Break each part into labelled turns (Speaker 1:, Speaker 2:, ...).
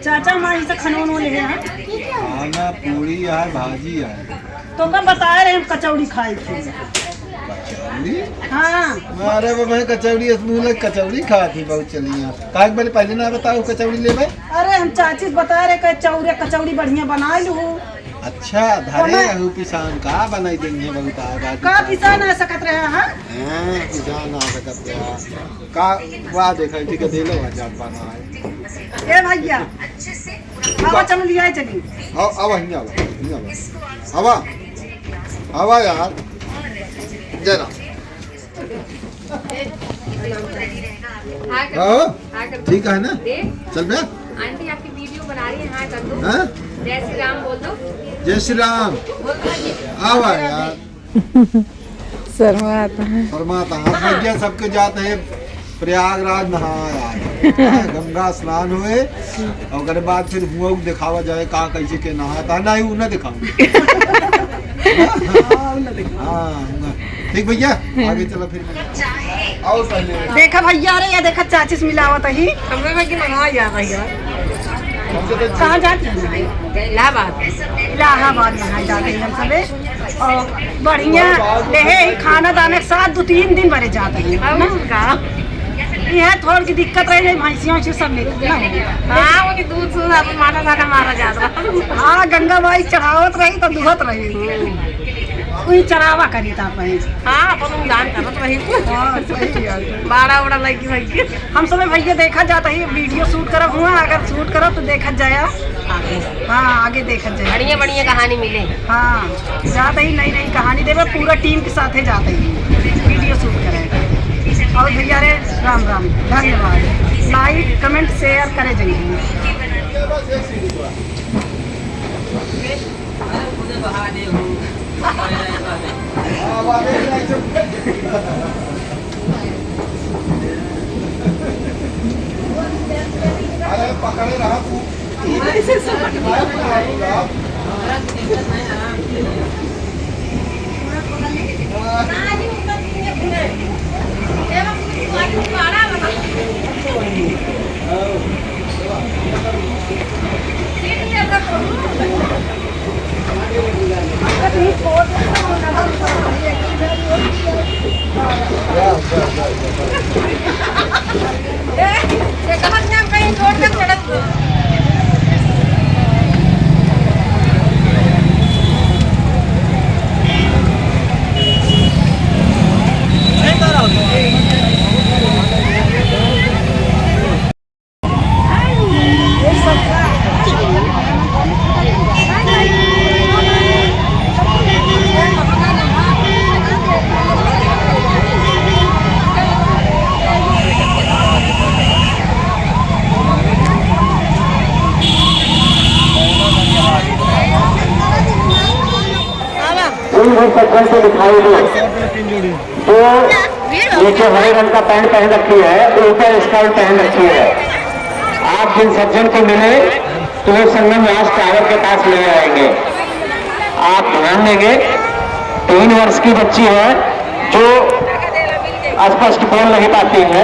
Speaker 1: चाचा हमारे से खनौन ले हैं
Speaker 2: खाना पूरी है भाजी है
Speaker 1: तो कब बता रहे हम कचौड़ी खाई थी।
Speaker 2: कचौड़ी
Speaker 1: हाँ
Speaker 2: अरे वो मैं कचौड़ी कचौड़ी खा थी बहुत चली काहे मैंने पहले ना बताओ कचौड़ी ले भाई।
Speaker 1: अरे हम चाची बता रहे कचौड़ी बढ़िया बना लू।
Speaker 2: अच्छा धरे रहू किसान का बनाई देंगे बहुत आगा
Speaker 1: का किसान आ सकत रहे हैं।
Speaker 2: हां किसान आ सकत रहे का वाह देखा ठीक है दे लो हजार बना है
Speaker 1: ए भैया हवा चल लिया चली
Speaker 2: आओ आओ हवा हवा यार जरा हाँ ठीक है ना चल बे
Speaker 3: आंटी आपकी वीडियो बना रही है। हाँ कर दो।
Speaker 2: हाँ
Speaker 3: जय श्री राम बोल दो।
Speaker 2: जय श्री राम आओ यार
Speaker 4: शर्माता है
Speaker 2: हाँ सबके जाते हैं प्रयागराज नहा यार गंगा स्नान हुए और बाद फिर हुआ दिखावा जाए कहाँ कैसे के नहाता नहीं वो न दिखाऊंगा। हाँ ठीक भैया आगे चलो फिर आओ पहले
Speaker 1: देखा भैया रे या देखा चाची से मिलावत ही
Speaker 3: हमरे में कि नहा जा रही है।
Speaker 1: कहाँ जाते हैं
Speaker 3: इलाहाबाद
Speaker 1: इलाहाबाद यहाँ जाते हैं हम सबे और बढ़िया ले खाना दाने के साथ 2-3 दिन भरे जाते हैं यह थोड़ी की दिक्कत रही भैंसियों से सब ले
Speaker 3: हाँ वो दूध सूध अपन मारा जाता।
Speaker 1: हाँ गंगा माई चढ़ावत रही तो दुहत रही कोई चरावा करी था
Speaker 3: हाँ अपन दान करत रही। बाड़ा उड़ा लगी भाई
Speaker 1: हम सब भैया देखा जाता है वीडियो शूट करब हुआ अगर शूट करब तो देखा जाए। हाँ आगे देखा जाए
Speaker 3: बढ़िया बढ़िया कहानी मिले।
Speaker 1: हाँ जाते ही नई नई कहानी देवे पूरा टीम के साथ ही जाते ही वीडियो शूट करेगा। और भैया रे राम राम धन्यवाद लाइक कमेंट शेयर करे जाइए।
Speaker 2: पकड़े रहा
Speaker 3: कहीं छोड़ कर सड़क
Speaker 5: सेक्शन से दिखाई दी तो नीचे हरे रंग का पैंट पहन रखी है ऊपर स्कर्ट पहन रखी है। आप जिन सज्जन को मिले तो वो संगम राज टावर के पास ले आएंगे। आप ध्यान देंगे 3 वर्ष की बच्ची है जो स्पष्ट बोल नहीं पाती है।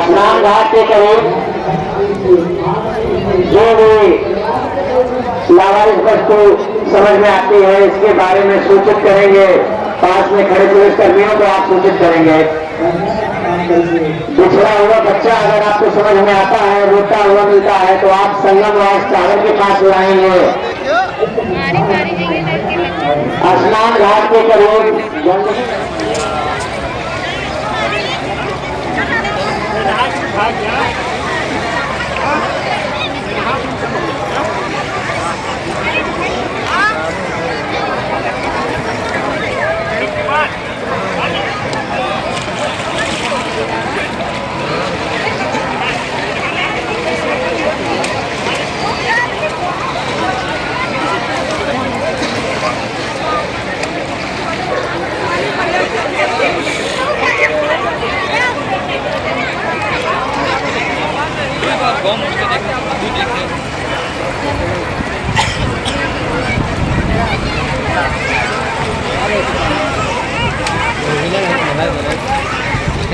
Speaker 5: स्नान घाट के करीब जो भी लावारिस वस्तु समझ में आती है इसके बारे में सूचित करेंगे। पास में खड़े पुलिस कर्मियों को आप सूचित करेंगे। बिछड़ा हुआ बच्चा अगर आपको समझ में आता है रोता हुआ मिलता है तो आप संगम राज टावर के पास लाएंगे। स्नान घाट के करीब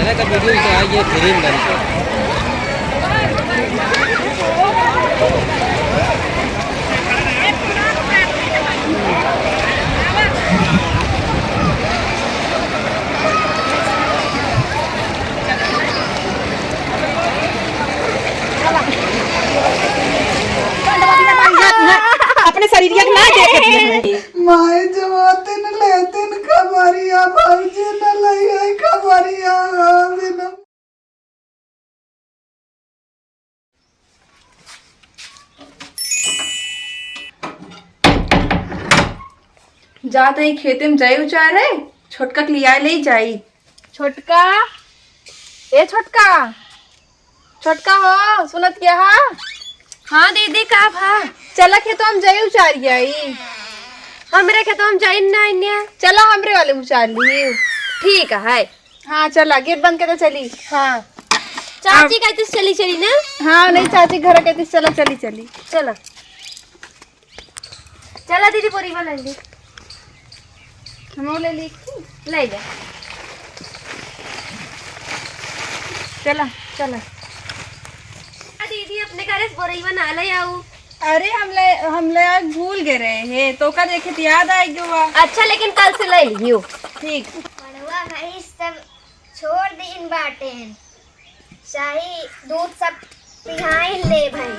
Speaker 4: चला का वीडियो तो आइए फिल्म बन
Speaker 3: अपने शरीर के ना देखे
Speaker 1: माए जवाते न लेते न खबरिया भौजी न लई खबरिया बिना
Speaker 6: जाते ही खेते में जाई उचार है छोटका के लिया ले जाई। छोटका ए छोटका छोटका हो सुनत क्या हा?
Speaker 3: हाँ दीदी का भा
Speaker 6: चला खेतो हम जाई उचार आई।
Speaker 3: हमरे के तो हम जाइन ना इन्या
Speaker 6: चला हमरे वाले उचार लिए।
Speaker 3: ठीक है।
Speaker 6: हाँ चला गेट बंद के तो चली। हाँ
Speaker 3: चाची कहती चली चली ना।
Speaker 6: हाँ नहीं चाची घर कहती चला चली चली
Speaker 3: चलो चला दीदी पूरी बना ली
Speaker 6: हम ले ली
Speaker 3: ले जा
Speaker 6: चला चला।
Speaker 3: दीदी अपने घर से बोरी बना ले आऊ।
Speaker 6: अरे हमले आज भूल गए रहे हैं तो का देखे तो याद आएगी वो।
Speaker 3: अच्छा लेकिन कल से ले लियो।
Speaker 6: ठीक
Speaker 7: मड़ुआ भाई सब छोड़ दिन बाटे शाही दूध सब पिहाई ले भाई।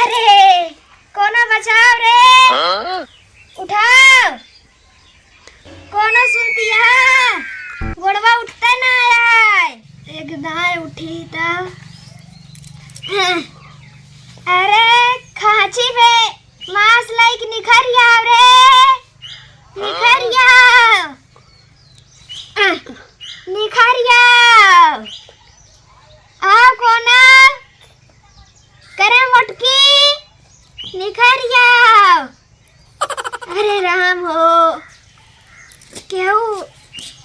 Speaker 7: अरे कोनो बचाओ रे उठाओ कोनो सुनतिया गोड़वा उठते ना आए एक दाए उठी तब अरे खांची पे मांस लाइक निखरिया रे निखरिया निखरिया आओ कोना करे मोटकी निखरिया। अरे राम हो क्यों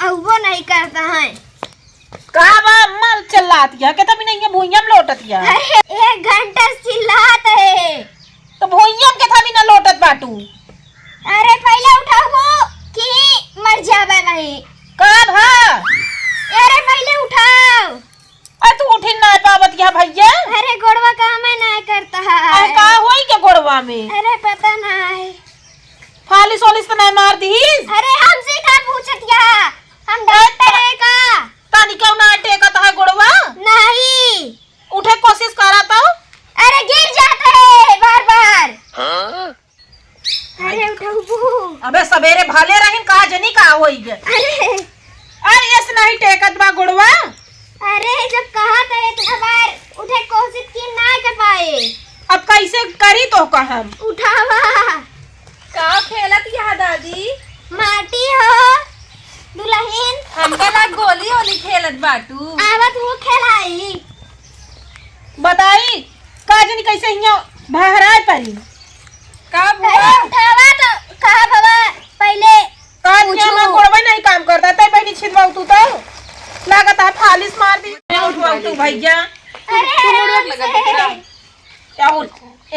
Speaker 7: अवो नहीं करता है
Speaker 3: कहा बा मल चिल्लातिया के तभी नहीं भूइया में लोटतिया।
Speaker 7: अरे 1 घंटा चिल्लात है
Speaker 3: तो भूइया के तभी ना लोटत बाटू।
Speaker 7: अरे पहले उठाओ कि मर जावे नहीं
Speaker 3: कब है?
Speaker 7: अरे पहले उठाओ।
Speaker 3: अरे तू उठी ना पावत क्या भैया?
Speaker 7: अरे गोड़वा काम है ना करता है।
Speaker 3: अरे का होई के गोड़वा में?
Speaker 7: अरे पता नहीं
Speaker 3: फालिस वालिस तो नहीं मार दी।
Speaker 7: अरे हमसे का पूछतिया हम डॉक्टर है का
Speaker 3: तानी क्यों ना टेकत है गोड़वा?
Speaker 7: नहीं
Speaker 3: उठे कोशिश करा तो।
Speaker 7: अरे गिर जाता है बार बार। अरे उठाओ।
Speaker 3: अबे सवेरे भाले रहिन का जनी का होई गे। अरे ऐसे नहीं टेकत बा गोड़वा।
Speaker 7: अरे जब कहा था एक बार उठे कोशिश की ना कर पाए
Speaker 3: अब कैसे करी तो कहम
Speaker 7: उठावा।
Speaker 6: का खेलत या दादी?
Speaker 7: माटी हो दुल्हन
Speaker 6: हमके लाग गोली ओली खेलत बाटू।
Speaker 7: आवत वो खेलाई
Speaker 3: बताई का जनी कैसे हिया बहराए परी
Speaker 6: का
Speaker 7: अरे
Speaker 6: बुआ
Speaker 7: उठावा तो कहा बाबा पहले
Speaker 3: का मैं गोड़वा नहीं काम करता तै बहनी छिदवाऊ तू तो लागत है फालिस मार दी उठवाऊ तू भैया।
Speaker 7: अरे आराम से।
Speaker 3: क्या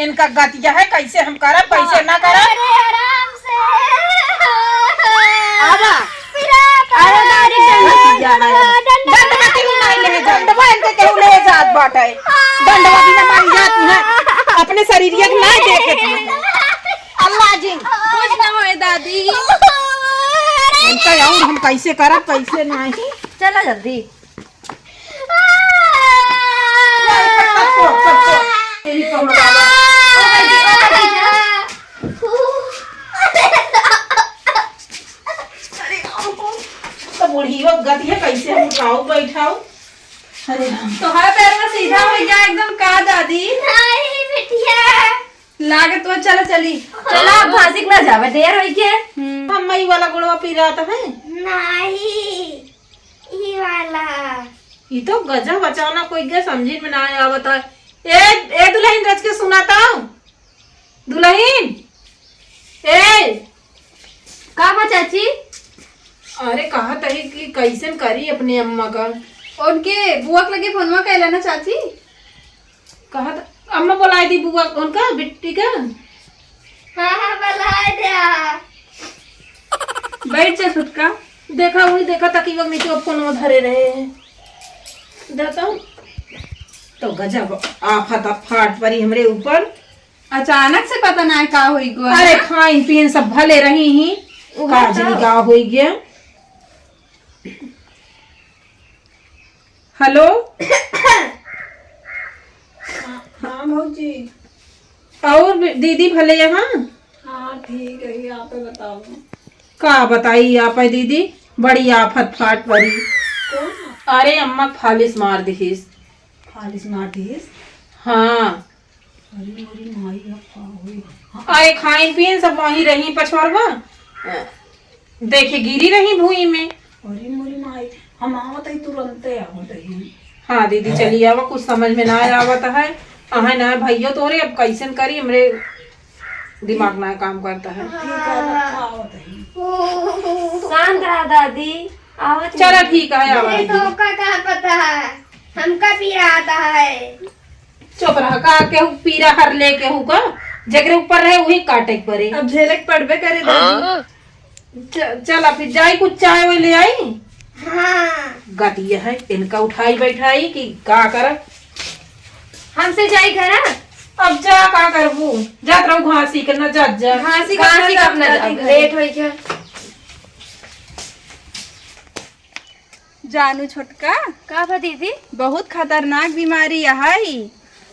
Speaker 3: इनका गतिया है कैसे हम करब कैसे ना करब।
Speaker 7: अरे आराम से
Speaker 3: आवा
Speaker 7: फिरा
Speaker 3: अरे दादी दंडवा केहू नहीं ले जा दंडवा इनके केहू ले जात बाटे दंडवा बिना मारी जात है अपने शरीर के ना देखे तू अल्लाह जी
Speaker 6: कुछ ना होए दादी।
Speaker 3: इनका और हम कैसे करब कैसे नहीं।
Speaker 6: चला जल्दी।
Speaker 3: तो बूढ़ी हो गति है कैसे हम उठाओ बैठाओ। अरे
Speaker 6: तो हर पैर में सीधा हो गया एकदम का दादी?
Speaker 7: नहीं बिटिया
Speaker 6: लागत तो चला चली।
Speaker 3: चला भासिक ना जावे देर होई के हम मई वाला गुड़वा पी रहा था है
Speaker 7: नहीं ये वाला
Speaker 3: ये तो गजा बचाना कोई के समझी में ना आवत है। ए दुल्हन रच के सुनाता हूँ दुल्हन ए
Speaker 6: का बा चाची?
Speaker 3: अरे कहा तही कि कैसे करी अपनी अम्मा का
Speaker 6: उनके बुआ के लगे फोनवा कैला ना चाची?
Speaker 3: कहा अम्मा बुलाई दी बुआ उनका बिट्टी का।
Speaker 7: हाँ बुला दिया
Speaker 6: बैठ जा सुटका
Speaker 3: देखा वही देखा ताकि वक्त नीचे फोन धरे रहे हैं देखा तो गजब आफत फाट पड़ी हमरे ऊपर।
Speaker 6: अचानक से पता ना का हुई गो।
Speaker 3: अरे खाइन पीन सब भले रही ही काजनी का हो गया। हेलो
Speaker 1: हाँ भौजी।
Speaker 3: और दीदी भले यहाँ?
Speaker 1: हाँ ठीक है, आप बताओ।
Speaker 3: का बताई आप दीदी बड़ी आफत फाट पड़ी। अरे अम्मा फालिस मार दीस।
Speaker 1: फालिस मार दीस?
Speaker 3: हाँ
Speaker 1: अरे मोरी माई का हुई।
Speaker 3: अरे खाइन पीन सब वहीं रही पछवारवा देखे गिरी रही भूई में।
Speaker 1: अरे मोरी माई हम आवत ही तुरंते आवत ही।
Speaker 3: हाँ दीदी चली आवा कुछ समझ में ना आवत है। अहे ना भैया तोरे अब कैसन करी हमरे दिमाग ना काम करता है।
Speaker 1: ठीक है आवत ही।
Speaker 7: शांत रहा दादी। आवत
Speaker 3: चलो ठीक है आवा
Speaker 7: नहीं।
Speaker 3: दीदी।
Speaker 7: तो का क्या पता है, हमका पीरा आता है।
Speaker 3: चुप रहा का केहू पीरा हर ले केहू का जगरे ऊपर रहे वही काटे के परे।
Speaker 6: अब झेलक पड़बे करे दादी।
Speaker 3: चला फिर जाई कुछ चाय वो ले आई।
Speaker 7: हाँ
Speaker 3: गतिया है इनका उठाई बैठाई कि का कर।
Speaker 7: हमसे जाई घर।
Speaker 3: अब जा का करबू जात रहू घासी करना जा जा
Speaker 6: घासी
Speaker 7: का अपना लेट हो गया।
Speaker 6: जानू छोटका
Speaker 7: का बा दीदी?
Speaker 6: बहुत खतरनाक बीमारी है।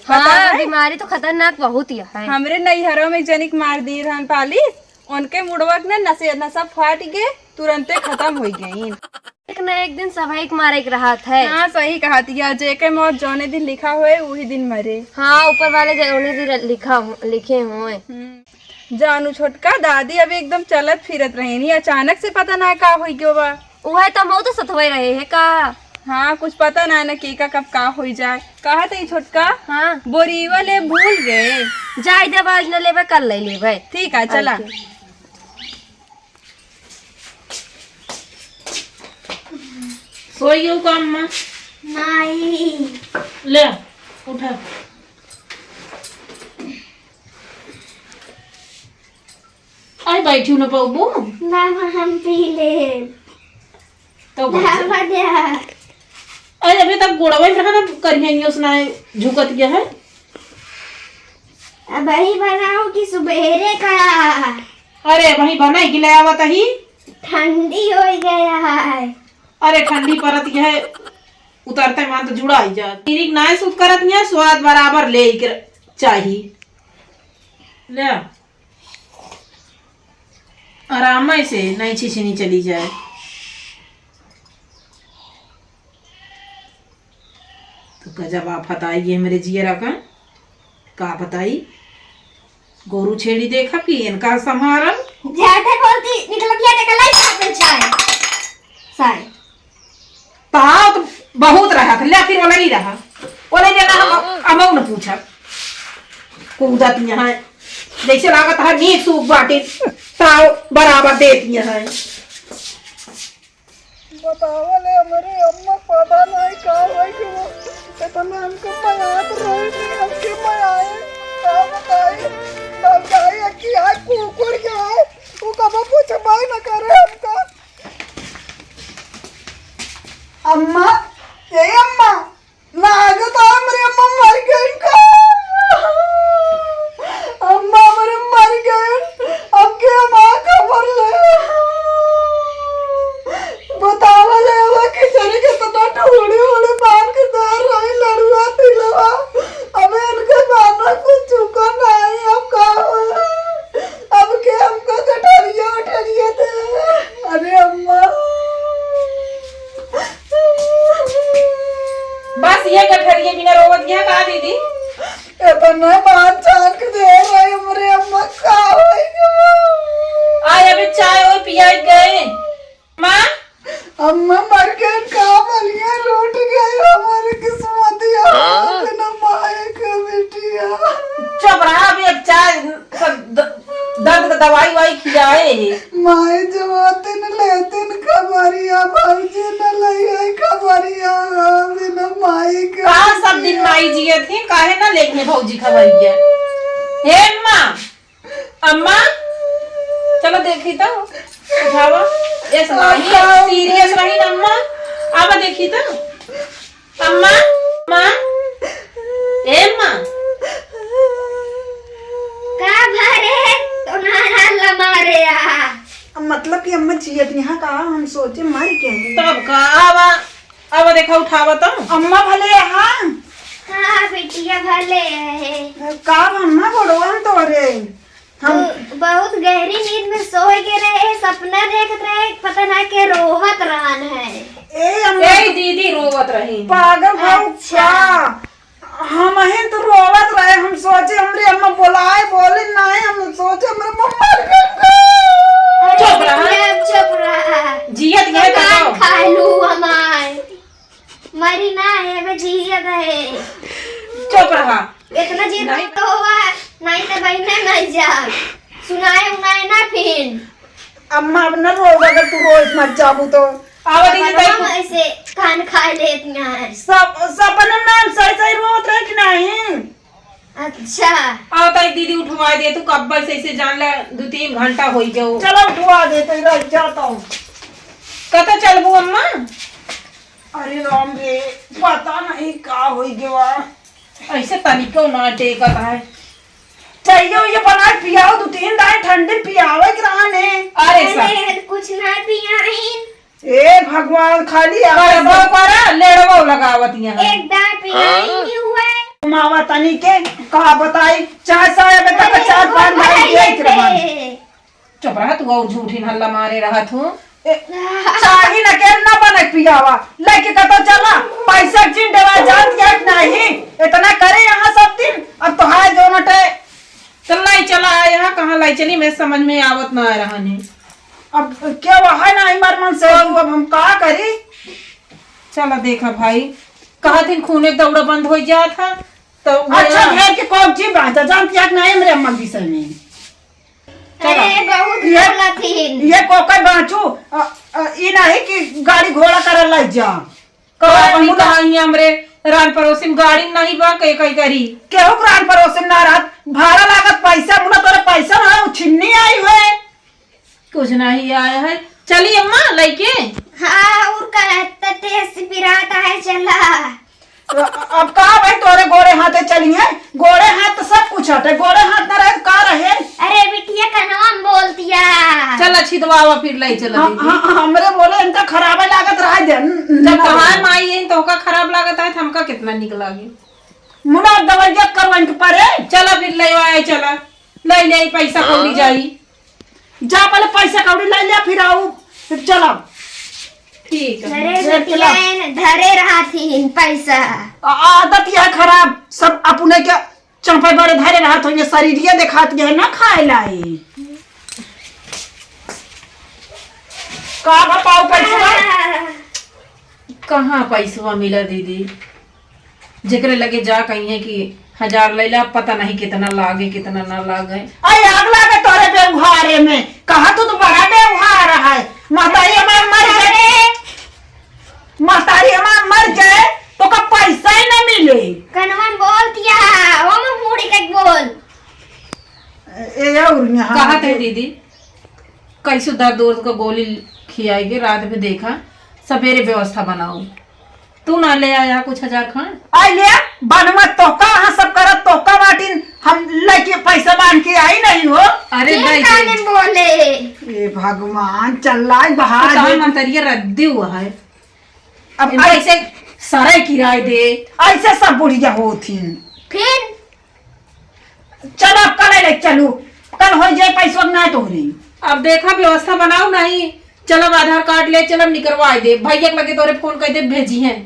Speaker 7: हाँ बीमारी तो खतरनाक बहुत ही है।
Speaker 6: हमरे नैहरों में जनिक मार दी रहन पाली उनके मुड़वक ने नशा फाट गए तुरंते खत्म हो गई।
Speaker 7: एक न एक दिन सभाई मारे के रहा है।
Speaker 6: हाँ सही कहा थी जेके मौत जौने दिन लिखा हुए वही दिन मरे।
Speaker 7: हाँ ऊपर वाले जौने दिन लिखे हुए।
Speaker 6: जानू छोटका दादी अभी एकदम चलत फिरत रही अचानक से पता ना का हो गयो बा।
Speaker 7: वह तो बहुत सतवाई रहे है का।
Speaker 6: हाँ कुछ पता ना न के का कब का हो जाए। कहा था छोटका
Speaker 7: हाँ
Speaker 6: बोरीवा ले भूल गए।
Speaker 7: जाए जब आज न लेवे कल ले लेवे।
Speaker 6: ठीक है चला।
Speaker 3: सोई का अम्मा
Speaker 7: नहीं
Speaker 3: ले उठा। आई बैठी न पाऊ
Speaker 7: ना हम पी ले
Speaker 3: तो अरे अभी तक गोड़वा में ना करिए उसने झुकत गया है।
Speaker 7: अब वही बनाओ कि सुबेरे का।
Speaker 3: अरे वही बनाई कि ले आवत ही
Speaker 7: ठंडी हो गया है।
Speaker 3: अरे ठंडी परत है उतरते मान तो जुड़ा ही जा तीरिक ना सुत करत है स्वाद बराबर ले चाहिए ले आराम से नहीं छिछनी चली जाए। तो गजब आफत आई है मेरे जियरा का बताई गोरू छेड़ी देखा कि इनका संभारल
Speaker 7: ज्यादा बोलती निकल गया निकल आई चाय साय
Speaker 3: ताव तो बहुत रहा था ले फिर वाला नहीं रहा बोले देना हम अमौ न पूछा कूदत यहाँ जैसे लागत है नीक सूख बाटी ताव बराबर देती है।
Speaker 1: बताओ ले हमारे अम्मा पता नहीं का है कि वो इतना हमको मयात रही नहीं हमके मयाए का बताए तब जाए कि आए कुकुर के आए वो कब पूछ बाय न करे हमका। अम्मा ये अम्मा ना आगे तो हमारी अम्मा मर गई का। अम्मा हमारे मर गए अब के माँ खबर ले बतावा लेवा कि चले के तना ढूंढी उड़ी बांध के दर रही लड़ुआ तिलवा अबे इनके बाना कुछ चुका नहीं अब का अब के हमको कटरिया उठरिया थे। अरे अम्मा
Speaker 3: बस ये गठरिए बिना रोवत गया का दीदी
Speaker 1: इतना बात चाक दे रही हमारे अम्मा का
Speaker 3: आए अबे चाय और पिया गए माँ
Speaker 1: अम्मा मर गए का बलिया लूट गए हमारी किस्मतिया बिना माए के बेटिया।
Speaker 3: चुप रहा अभी अब चाय दर्द का दवाई वाई खिलाए
Speaker 1: माए जवाते न लेते न खबरिया भाऊजी न लई खबरिया बिना माए के।
Speaker 3: कहा सब दिन माई जिए थी काहे ना लेके भौजी खबर किया हे अम्मा अम्मा चलो देखी तो उठावा ऐसा नहीं सीरियस रही अम्मा आवा देखी तो अम्मा माँ ए माँ
Speaker 7: का भरे तुम्हारा लमारे
Speaker 1: मतलब कि अम्मा जियत यहाँ कहा हम सोचे मर के हैं।
Speaker 3: तब का आवा देखा उठावा तो
Speaker 1: अम्मा भले यहाँ
Speaker 7: हाँ बेटिया भले है।
Speaker 1: का अम्मा बोलो हम तो रे हम
Speaker 7: बहुत गहरी नींद में सोए के रहे, सपना देख रहे, पता ना के रोवत रहन है।
Speaker 1: ए अम्मा
Speaker 3: ए दीदी रोवत रही
Speaker 1: पागल भाऊ
Speaker 7: अच्छा।
Speaker 1: हम ही तो रोवत रहे, हम सोचे हमरे अम्मा बुलाए बोले नहीं, हम सोचे हमरे मम्मा
Speaker 3: चुप रहा
Speaker 7: चुप रहा
Speaker 3: जियत गए
Speaker 7: कान खा लू हमार मरी ना है मैं जियत है।
Speaker 3: चुप रहा
Speaker 7: इतना जिद तो हुआ नहीं तो बहने मर जा सुनाए उनाए ना फिर
Speaker 1: अम्मा अब न रो, अगर तू रोज मत जाबू तो
Speaker 3: आवा दीदी
Speaker 7: हम ऐसे कान खा लेती हैं।
Speaker 1: सब सपने में हम सही रोत रहे कि नहीं।
Speaker 7: अच्छा
Speaker 3: आओ ताई दीदी उठवा दे तू कब्बल से इसे जान ले 2-3 घंटा होई जाओ
Speaker 1: चलो उठवा देते रह जाता हूँ।
Speaker 3: कत चलबू अम्मा
Speaker 1: अरे राम रे पता नहीं का होई गया,
Speaker 3: ऐसे तनिको ना टेकत है
Speaker 1: चाहिए ये बना पियाओ 2-3 दाए ठंडे पियावे के रहने।
Speaker 3: अरे सब
Speaker 7: मैंने कुछ ना पिया
Speaker 1: ए भगवान खाली
Speaker 3: करबो करा लेड़बो लगावत यहाँ
Speaker 7: एक दाए पिया ही हुआ है।
Speaker 1: मावा तनी के कहा बताई चाय साया बेटा का 4-5 दाए दिए के
Speaker 3: चुप रहा तू और झूठी हल्ला मारे रहा तू
Speaker 1: चाही न के न बने पियावा लेके कतो चला पैसा चिन देवा जात के नहीं इतना करे यहाँ सब दिन। अब तो हाय दोनों टे
Speaker 3: चल लाई चला यहाँ कहाँ लाई चली मैं समझ में आवत ना आ रहा नहीं।
Speaker 1: अब क्या वहा नहीं मर मन से अब हम का करी।
Speaker 3: चला देखा भाई कहा दिन खूने दौड़ा बंद हो गया था तो
Speaker 1: अच्छा घेर के कोक जी बात जानती है नहीं मेरे अम्मा विषय में
Speaker 7: अरे बहुत बोला थी
Speaker 1: ये कोकर बाँचू ये नहीं कि गाड़ी घोड़ा कर लाई जा
Speaker 3: हमरे रान पड़ोसी गाड़ी नहीं बा कई कई करी
Speaker 1: केहू प्राण परोसे ना रात भाड़ा लागत पैसा मुना तोरे पैसा ना छिन्नी आई हुए
Speaker 3: कुछ नहीं आया है चली अम्मा लइके
Speaker 7: हाँ और कहता तेज पिराता है चला।
Speaker 1: अब कहा भाई तोरे गोरे हाथे चलिए गोरे हाथ तो सब कुछ हटे गोरे हाथ ना रहे का रहे।
Speaker 7: अरे बिटिया का नाम बोल दिया
Speaker 3: चल अच्छी दवा फिर लाई चला
Speaker 1: हमरे बोले इनका खराबे लागत रहा दे
Speaker 3: जब कहा माई है तो का खराब लागत है हमका कितना निक लागे
Speaker 1: मुना दवाइया करवाइन के परे
Speaker 3: चला फिर ले आए चला ले ले पैसा कौड़ी जाई
Speaker 1: जा पहले पैसा कौड़ी ले लिया फिर आओ फिर चला
Speaker 3: ठीक है
Speaker 7: अरे बिटिया धरे रहा थी पैसा
Speaker 1: आदत यह खराब सब अपने के चंपे बड़े धरे रहा तो ये शरीरिया दिखात गए ना खाए लाई का पाओ पैसा
Speaker 3: कहाँ पैसा मिला दीदी जेकरे लगे जा कहीं है कि 1000 लैला पता नहीं कितना लागे कितना ना लागे।
Speaker 1: अरे आग लागे तोरे व्यवहार में कहा तो बड़ा व्यवहार है। महतारी हमार मर जाए महतारी हमार मर जाए तो का पैसा ही ना मिले।
Speaker 7: कनवा बोल दिया वो मैं मुड़ी का बोल
Speaker 1: ए और यहाँ
Speaker 3: कहा थे दीदी कैसे दर्द को गोली खियाएगी रात में देखा सवेरे व्यवस्था बनाओ तू ना ले आया कुछ 1000 खान
Speaker 1: आई ले बनवा तो का हाँ सब करत तो का बाटिन हम लेके पैसा बांध के आई नहीं हो।
Speaker 3: अरे भाई
Speaker 7: काने बोले
Speaker 1: ए भगवान चल्ला बाहर
Speaker 3: मंतरिया रद्दी हुआ है
Speaker 1: अब
Speaker 3: ऐसे सारे किराए दे
Speaker 1: ऐसे सब बुढ़िया होती
Speaker 7: फिर
Speaker 1: चलो अब कल ले चलू कल हो जाए पैसा ना तोहरी।
Speaker 3: अब देखा व्यवस्था बनाओ नहीं चलो आधार कार्ड ले चलो निकलवा दे भैया लगे तोरे फोन कर दे भेजी है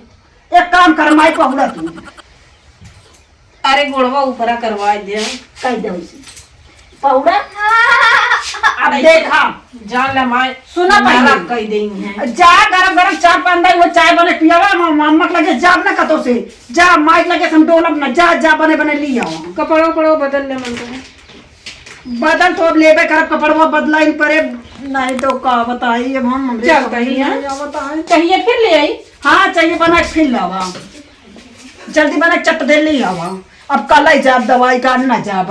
Speaker 1: एक काम कर माई पहुड़ा तू
Speaker 3: अरे गोड़वा ऊपरा करवा दे
Speaker 1: कह दे उसे पहुड़ा। अब देखा
Speaker 3: जान ले माय
Speaker 1: सुना पहले
Speaker 3: कह देंगे है
Speaker 1: जा गरम गरम चाय पान दे वो चाय बने पियावा मम्मा लगे जाब ना कतो से जा माइक लगे हम डोलब ना जा जा बने बने ली आओ
Speaker 3: कपड़ो पड़ो बदल ले मन को
Speaker 1: बदल तो अब लेबे करब कपड़वा बदलाई परे नहीं तो का बताई अब हम
Speaker 3: चलता ही है
Speaker 1: बताई
Speaker 3: चाहिए फिर ले आई
Speaker 1: हाँ चाहिए बना के फिर लावा जल्दी बना चट दे ली आवा अब कल ही जा दवाई का ना जा